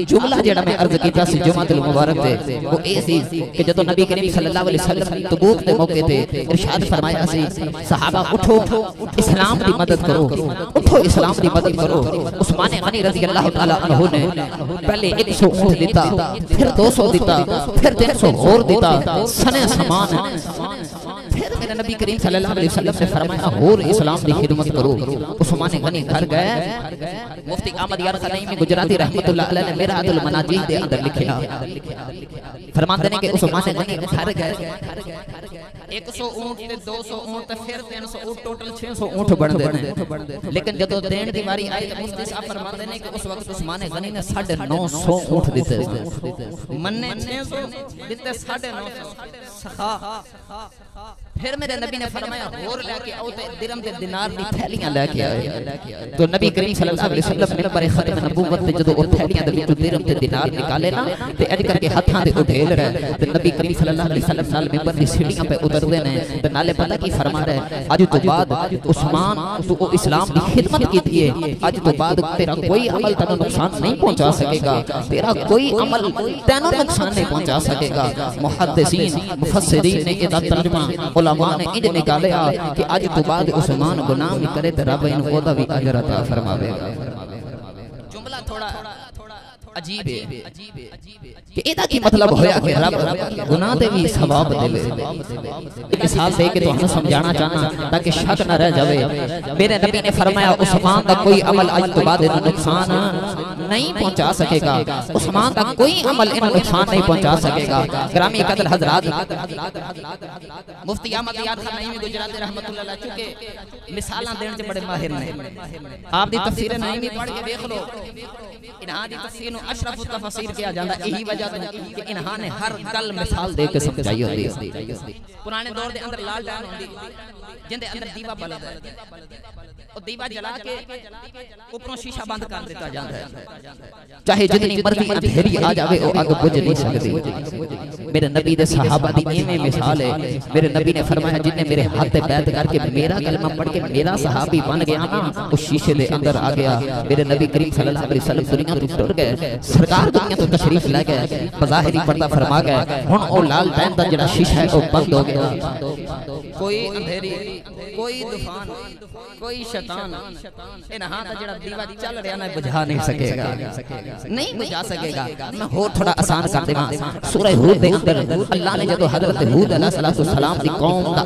جملہ جڑا میں عرض کیتا سی جمعۃ المبارک تے وہ اے سی کہ جدوں نبی کریم صلی اللہ علیہ وسلم تبوک دے موقع تے ارشاد فرمایا سی صحابہ اٹھو اسلام دی مدد کرو، اٹھو اسلام دی مدد کرو۔ عثمان غنی رضی اللہ تعالی عنہ نے پہلے 100 اونٹ دیتا، پھر 200 دیتا، پھر 300 اور دیتا، سنے سامان۔ پھر میرے نبی کریم صلی اللہ علیہ وسلم نے فرمایا اور اسلام دی خدمت کرو۔ عثمان غنی گھر گئے، مفتی احمد یار خنیمی گجراتی رحمت اللہ علیہ نے میرات المناجیح دے اندر لکھیا، فرماتے ہیں کہ عثمان غنی گھر گئے 100 اونٹ تے 200 اونٹ تے پھر 300 اونٹ، ٹوٹل 600 اونٹ بن دے۔ لیکن جدو دین دی واری آئی تو مفتی صاحب فرماتے ہیں کہ اس وقت عثمان غنی نے 950 اونٹ دیتے، مننے 600 دیتے 950 سخا۔ پھر میرے نبی نے فرمایا اور لے کے آؤ تے درہم تے دینار دی تھیلیاں لے کے آئے۔ تو نبی کریم صلی اللہ علیہ وسلم منبر ختم نبوت تے جدو او تھیلیاں دے وچوں درہم تے دینار نکالے نا تے اج کر کے ہتھاں تے اٹھیل رہے تے نبی کریم صلی اللہ علیہ وسلم نال منبر دی سیڑھیاں پہ اتردے نے تے نالے پتہ کی فرما رہے اج تو بعد عثمان تو اسلام دی خدمت کیتی ہے، اج تو بعد تیرا کوئی عمل تینوں نقصان نہیں پہنچا سکے گا، تیرا کوئی عمل تینوں نقصان نہیں پہنچا سکے گا۔ محدثین مفسرین نے ادا ترجمہ علماء نے انج نکالیا کہ اج تو بعد عثمان گناہ بھی کرے تے رب ان کو دا بھی اجر عطا فرماوے گا۔ جملہ تھوڑا عجیب ہے کہ ایدہ کی مطلب ہویا کہ رب گناہ دے بھی ثواب دے لے۔ ایک مثال سے کہ تو ہمیں سمجھانا چاہنا تاکہ شک نہ رہ جاوے، میرے نبی نے فرمایا عثمان دا کوئی عمل اج تو بعد انہوں نقصان نہیں پہنچا سکے گا، عثمان دا کوئی عمل انہوں نقصان نہیں پہنچا سکے گا۔ گرامی قدر حضرات، مفتی احمد یار خنیمی گجراتی رحمت اللہ علیہ چکے مثالاں دین سے بڑے ماہر نے، آپ دی تفسیر نعیمی پڑھ کے دیکھ لو، انہاں دی تفسیر اشرف التفاسیر کیا جاندہ یہی وجہ کہ انہاں نے ہر گل مثال دے کے سمجھائی ہوتی ہے۔ پرانے دور دے اندر لال ٹین ہوندی جن دے اندر دیوا بلد ہے، اور دیوا جلا کے اوپروں شیشہ بند کر دیتا جاندہ ہے، چاہے جتنی مرضی اندھیری آ جاوے وہ آگ بجھ نہیں سکتی۔ میرے نبی دے صحابہ دی ایویں مثال ہے، میرے نبی نے فرمایا جن نے میرے ہاتھ بیعت کر کے میرا کلمہ پڑھ کے میرا صحابی بن گیا نا اس شیشے دے اندر آ گیا۔ میرے نبی کریم صلی اللہ علیہ وسلم دنیا تو ٹر گئے، سرکار دنیا تو تشریف لے گئے، بظاہری پردہ فرما گئے، ہن او لال ٹین دا جڑا شیشہ ہے وہ بند ہو گیا۔ کوئی اندھیری، کوئی طوفان، کوئی شیطان انہاں دا جڑا دیوا چل رہا نا بجھا نہیں سکے گا، نہیں بجھا سکے گا۔ میں اور تھوڑا آسان کر دے گا، سورہ ہود دے اندر اللہ نے جدو حضرت ہود علیہ السلام دی قوم دا